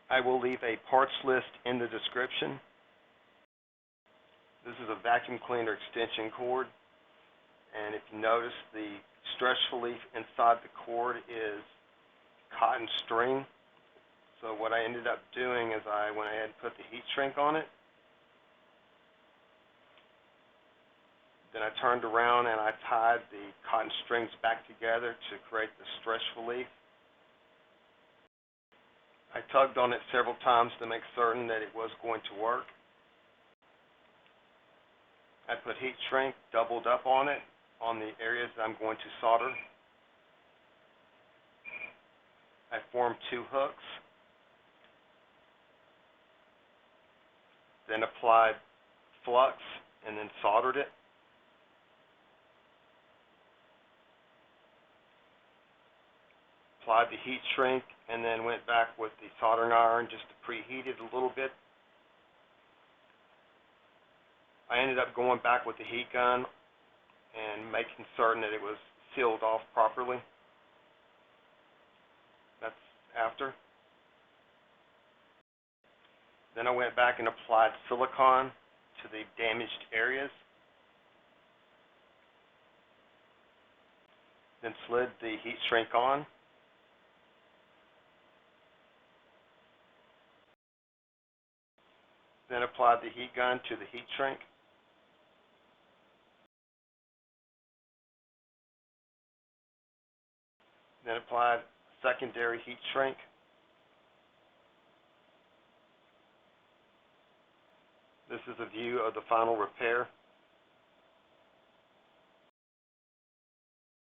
I will leave a parts list in the description. This is a vacuum cleaner extension cord, and if you notice, the stretch relief inside the cord is cotton string. So what I ended up doing is I went ahead and put the heat shrink on it. Then I turned around and I tied the cotton strings back together to create the stretch relief. I tugged on it several times to make certain that it was going to work. I put heat shrink doubled up on it on the areas that I'm going to solder. I formed 2 hooks. Then applied flux and then soldered it. Applied the heat shrink and then went back with the soldering iron just to preheat it a little bit. I ended up going back with the heat gun and making certain that it was sealed off properly. That's after. Then I went back and applied silicone to the damaged areas. Then slid the heat shrink on. Then applied the heat gun to the heat shrink. Then applied secondary heat shrink. This is a view of the final repair.